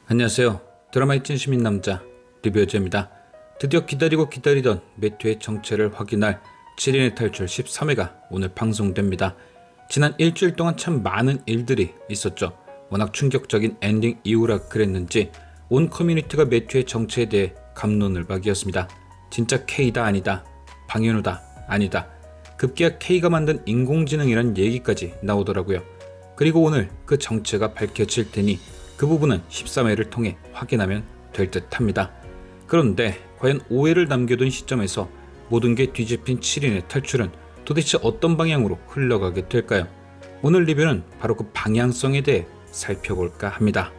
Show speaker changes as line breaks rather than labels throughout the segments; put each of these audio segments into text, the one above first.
안녕하세요. 드라마의 찐시민 남자 리뷰어즈입니다. 드디어 기다리고 기다리던 매튜의 정체를 확인할 7인의 탈출 13회가 오늘 방송됩니다. 지난 일주일 동안 참 많은 일들이 있었죠. 워낙 충격적인 엔딩 이후라 그랬는지 온 커뮤니티가 매튜의 정체에 대해 갑론을박이었습니다. 진짜 K다 아니다, 방현우다 아니다, 급기야 K가 만든 인공지능이란 얘기까지 나오더라고요. 그리고 오늘 그 정체가 밝혀질 테니 그 부분은 13회를 통해 확인하면 될 듯 합니다. 그런데 과연 오해를 남겨둔 시점에서 모든 게 뒤집힌 7인의 탈출은 도대체 어떤 방향으로 흘러가게 될까요? 오늘 리뷰는 바로 그 방향성에 대해 살펴볼까 합니다.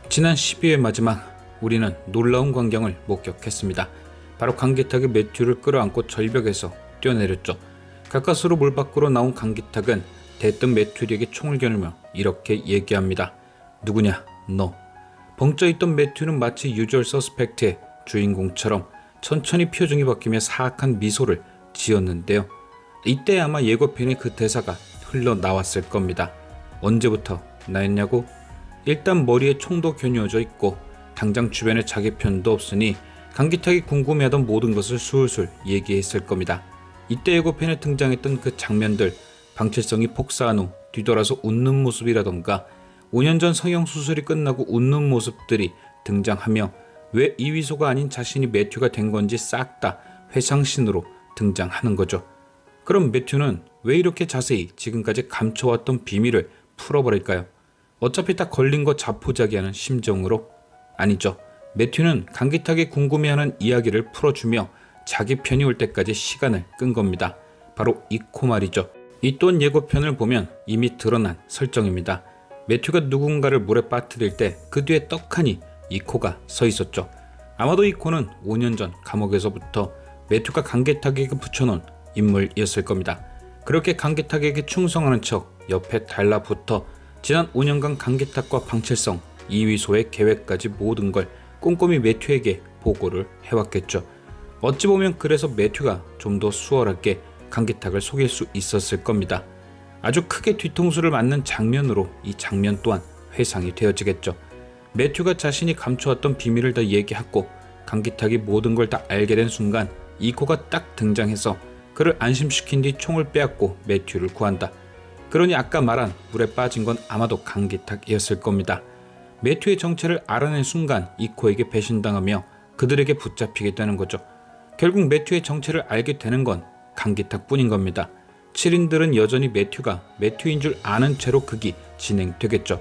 지난 12회 마지막 우리는 놀라운 광경을 목격했습니다. 바로 강기탁이 매튜를 끌어안고 절벽에서 뛰어내렸죠. 가까스로 물 밖으로 나온 강기탁은 대뜸 매튜에게 총을 겨누며 이렇게 얘기합니다. 누구냐 너. 벙쪄있던 매튜는 마치 유주얼 서스펙트의 주인공처럼 천천히 표정이 바뀌며 사악한 미소를 지었는데요. 이때 아마 예고편에 그 대사가 흘러나왔을 겁니다. 언제부터 나였냐고? 일단 머리에 총도 겨누어져 있고 당장 주변에 자기 편도 없으니 강기탁이 궁금해하던 모든 것을 술술 얘기했을 겁니다. 이때 예고편에 등장했던 그 장면들, 방칠성이 폭사한 후 뒤돌아서 웃는 모습이라던가 5년 전 성형수술이 끝나고 웃는 모습들이 등장하며 왜 이위소가 아닌 자신이 매튜가 된 건지 싹 다 회상신으로 등장하는 거죠. 그럼 매튜는 왜 이렇게 자세히 지금까지 감춰왔던 비밀을 풀어버릴까요? 어차피 다 걸린 거 자포자기하는 심정으로? 아니죠. 매튜는 강기탁이 궁금해하는 이야기를 풀어주며 자기 편이 올 때까지 시간을 끈 겁니다. 바로 이코 말이죠. 이 또한 예고편을 보면 이미 드러난 설정입니다. 매튜가 누군가를 물에 빠뜨릴 때 그 뒤에 떡하니 이코가 서 있었죠. 아마도 이코는 5년 전 감옥에서부터 매튜가 강기탁에게 붙여놓은 인물이었을 겁니다. 그렇게 강기탁에게 충성하는 척 옆에 달라붙어 지난 5년간 강기탁과 방칠성, 이위소의 계획까지 모든 걸 꼼꼼히 매튜에게 보고를 해왔겠죠. 어찌 보면 그래서 매튜가 좀 더 수월하게 강기탁을 속일 수 있었을 겁니다. 아주 크게 뒤통수를 맞는 장면으로 이 장면 또한 회상이 되어지겠죠. 매튜가 자신이 감춰왔던 비밀을 다 얘기하고 강기탁이 모든 걸 다 알게 된 순간 이코가 딱 등장해서 그를 안심시킨 뒤 총을 빼앗고 매튜를 구한다. 그러니 아까 말한 물에 빠진 건 아마도 강기탁이었을 겁니다. 매튜의 정체를 알아낸 순간 이코에게 배신당하며 그들에게 붙잡히게 되는 거죠. 결국 매튜의 정체를 알게 되는 건 강기탁뿐인 겁니다. 7인들은 여전히 매튜가 매튜인 줄 아는 채로 극이 진행되겠죠.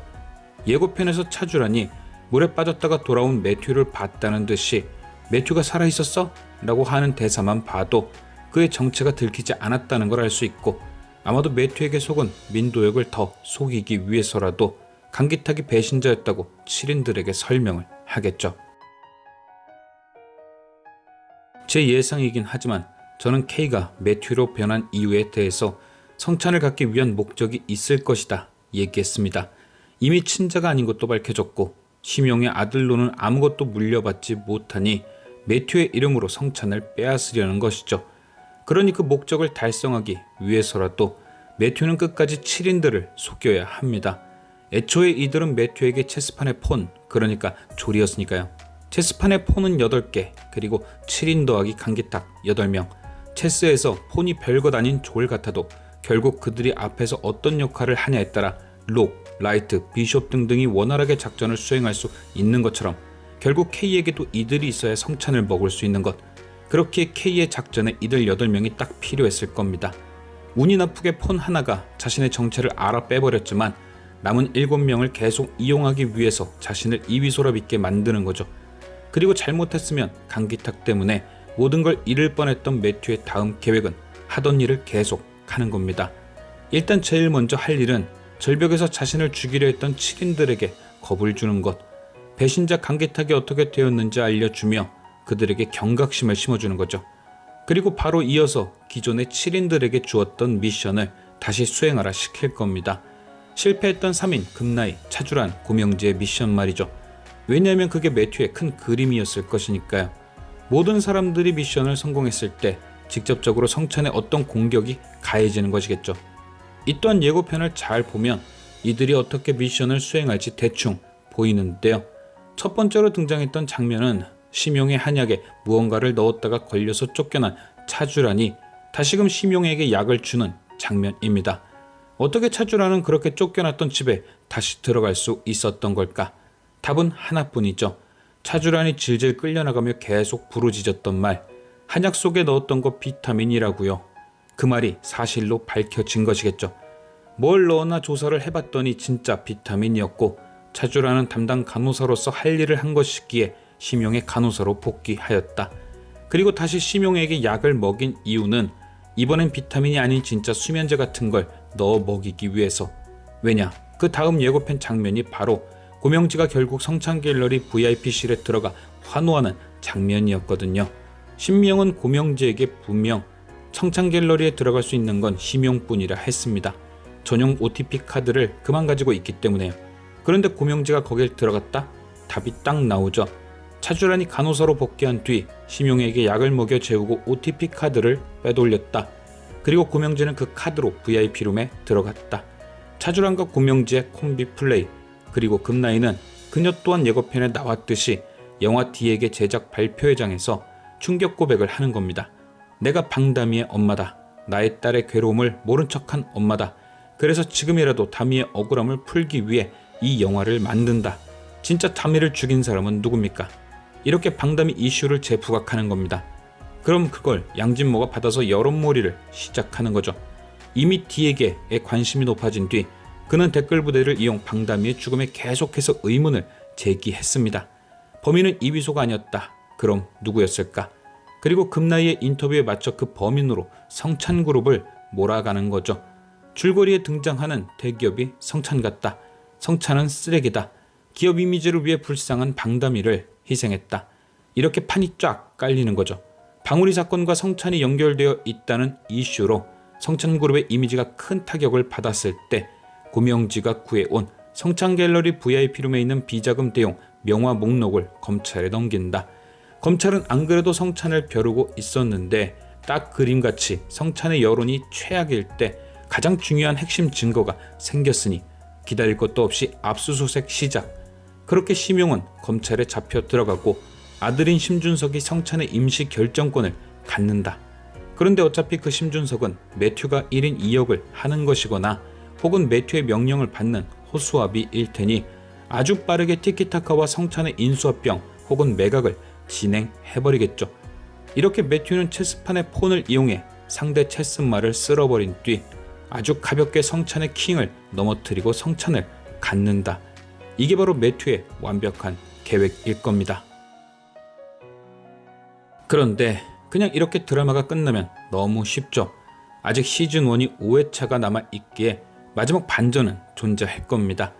예고편에서 차주라니 물에 빠졌다가 돌아온 매튜를 봤다는 듯이 매튜가 살아있었어? 라고 하는 대사만 봐도 그의 정체가 들키지 않았다는 걸 알 수 있고 아마도 매튜에게 속은 민도혁을 더 속이기 위해서라도 강기탁이 배신자였다고 7인들에게 설명을 하겠죠. 제 예상이긴 하지만 저는 K가 매튜로 변한 이유에 대해서 성찬을 갖기 위한 목적이 있을 것이다 얘기했습니다. 이미 친자가 아닌 것도 밝혀졌고 심용의 아들로는 아무것도 물려받지 못하니 매튜의 이름으로 성찬을 빼앗으려는 것이죠. 그러니 그 목적을 달성하기 위해서라도 매튜는 끝까지 7인들을 속여야 합니다. 애초에 이들은 매튜에게 체스판의 폰, 그러니까 졸이었으니까요. 체스판의 폰은 8개, 그리고 7인 더하기 강기탁 8명. 체스에서 폰이 별것 아닌 졸 같아도 결국 그들이 앞에서 어떤 역할을 하냐에 따라 록, 라이트, 비숍 등등이 원활하게 작전을 수행할 수 있는 것처럼 결국 K에게도 이들이 있어야 성찬을 먹을 수 있는 것. 그렇게 K의 작전에 이들 8명이 딱 필요했을 겁니다. 운이 나쁘게 폰 하나가 자신의 정체를 알아 빼버렸지만 남은 7명을 계속 이용하기 위해서 자신을 이위소라 믿게 만드는 거죠. 그리고 잘못했으면 강기탁 때문에 모든 걸 잃을 뻔했던 매튜의 다음 계획은 하던 일을 계속 하는 겁니다. 일단 제일 먼저 할 일은 절벽에서 자신을 죽이려 했던 7인들에게 겁을 주는 것, 배신자 강기탁이 어떻게 되었는지 알려주며 그들에게 경각심을 심어주는 거죠. 그리고 바로 이어서 기존의 7인들에게 주었던 미션을 다시 수행하라 시킬 겁니다. 실패했던 3인 금나이, 차주란, 고명지의 미션 말이죠. 왜냐하면 그게 매튜의 큰 그림이었을 것이니까요. 모든 사람들이 미션을 성공했을 때 직접적으로 성찬에 어떤 공격이 가해지는 것이겠죠. 이 또한 예고편을 잘 보면 이들이 어떻게 미션을 수행할지 대충 보이는데요. 첫 번째로 등장했던 장면은 심용의 한약에 무언가를 넣었다가 걸려서 쫓겨난 차주란이 다시금 심용에게 약을 주는 장면입니다. 어떻게 차주란은 그렇게 쫓겨났던 집에 다시 들어갈 수 있었던 걸까? 답은 하나뿐이죠. 차주란이 질질 끌려나가며 계속 부르짖었던 말, 한약 속에 넣었던 거 비타민이라고요. 그 말이 사실로 밝혀진 것이겠죠. 뭘 넣었나 조사를 해봤더니 진짜 비타민이었고, 차주란은 담당 간호사로서 할 일을 한 것이기에 심용의 간호사로 복귀하였다. 그리고 다시 심용에게 약을 먹인 이유는 이번엔 비타민이 아닌 진짜 수면제 같은 걸 넣어 먹이기 위해서. 왜냐, 그 다음 예고편 장면이 바로 고명지가 결국 성찬갤러리 VIP실에 들어가 환호하는 장면이었거든요. 심명은 고명지에게 분명 성찬갤러리에 들어갈 수 있는 건 심용뿐이라 했습니다. 전용 OTP 카드를 그만 가지고 있기 때문에요. 그런데 고명지가 거길 들어갔다? 답이 딱 나오죠. 차주란이 간호사로 복귀한 뒤 심용에게 약을 먹여 재우고 OTP 카드를 빼돌렸다. 그리고 고명지는 그 카드로 VIP룸에 들어갔다. 차주란과 고명지의 콤비 플레이, 그리고 금나이는 그녀 또한 예고편에 나왔듯이 영화 디에게 제작 발표회장에서 충격 고백을 하는 겁니다. 내가 방다미의 엄마다. 나의 딸의 괴로움을 모른 척한 엄마다. 그래서 지금이라도 다미의 억울함을 풀기 위해 이 영화를 만든다. 진짜 다미를 죽인 사람은 누굽니까? 이렇게 방다미 이슈를 재부각하는 겁니다. 그럼 그걸 양진모가 받아서 여론몰이를 시작하는 거죠. 이미 디에게의 관심이 높아진 뒤 그는 댓글 부대를 이용 방다미의 죽음에 계속해서 의문을 제기했습니다. 범인은 이위소가 아니었다. 그럼 누구였을까? 그리고 금나이의 인터뷰에 맞춰 그 범인으로 성찬그룹을 몰아가는 거죠. 줄거리에 등장하는 대기업이 성찬 같다. 성찬은 쓰레기다. 기업 이미지를 위해 불쌍한 방다미를 희생했다. 이렇게 판이 쫙 깔리는 거죠. 방울이 사건과 성찬이 연결되어 있다는 이슈로 성찬그룹의 이미지가 큰 타격을 받았을 때 고명지가 구해온 성찬갤러리 VIP룸에 있는 비자금 대용 명화 목록을 검찰에 넘긴다. 검찰은 안 그래도 성찬을 벼르고 있었는데 딱 그림같이 성찬의 여론이 최악일 때 가장 중요한 핵심 증거가 생겼으니 기다릴 것도 없이 압수수색 시작. 그렇게 심용은 검찰에 잡혀 들어가고 아들인 심준석이 성찬의 임시 결정권을 갖는다. 그런데 어차피 그 심준석은 매튜가 1인 2역을 하는 것이거나 혹은 매튜의 명령을 받는 호수아비일 테니 아주 빠르게 티키타카와 성찬의 인수합병 혹은 매각을 진행해버리겠죠. 이렇게 매튜는 체스판의 폰을 이용해 상대 체스말을 쓸어버린 뒤 아주 가볍게 성찬의 킹을 넘어뜨리고 성찬을 갖는다. 이게 바로 매튜의 완벽한 계획일 겁니다. 그런데 그냥 이렇게 드라마가 끝나면 너무 쉽죠. 아직 시즌1이 5회차가 남아있기에 마지막 반전은 존재할 겁니다.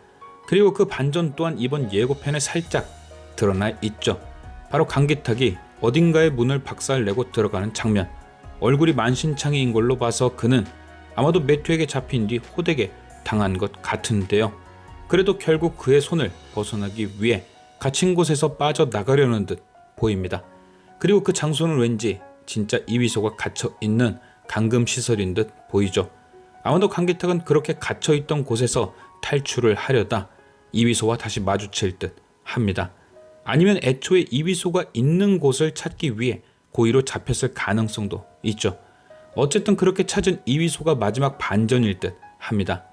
그리고 그 반전 또한 이번 예고편에 살짝 드러나 있죠. 바로 강기탁이 어딘가의 문을 박살내고 들어가는 장면. 얼굴이 만신창이인 걸로 봐서 그는 아마도 매튜에게 잡힌 뒤 호되게 당한 것 같은데요. 그래도 결국 그의 손을 벗어나기 위해 갇힌 곳에서 빠져나가려는 듯 보입니다. 그리고 그 장소는 왠지 진짜 이위소가 갇혀있는 감금시설인 듯 보이죠. 아마도 강기탁은 그렇게 갇혀있던 곳에서 탈출을 하려다 이위소와 다시 마주칠 듯 합니다. 아니면 애초에 이위소가 있는 곳을 찾기 위해 고의로 잡혔을 가능성도 있죠. 어쨌든 그렇게 찾은 이위소가 마지막 반전일 듯 합니다.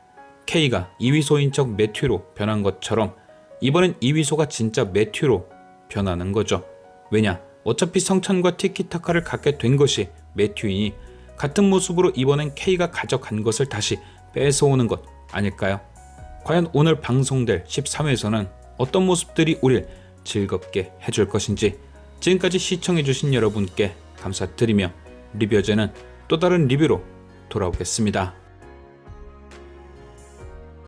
K가 이위소인 척 매튜로 변한 것처럼 이번엔 이위소가 진짜 매튜로 변하는 거죠. 왜냐? 어차피 성찬과 티키타카를 갖게 된 것이 매튜이니 같은 모습으로 이번엔 K가 가져간 것을 다시 뺏어오는 것 아닐까요? 과연 오늘 방송될 13회에서는 어떤 모습들이 우릴 즐겁게 해줄 것인지 지금까지 시청해주신 여러분께 감사드리며 리뷰어제는 또 다른 리뷰로 돌아오겠습니다.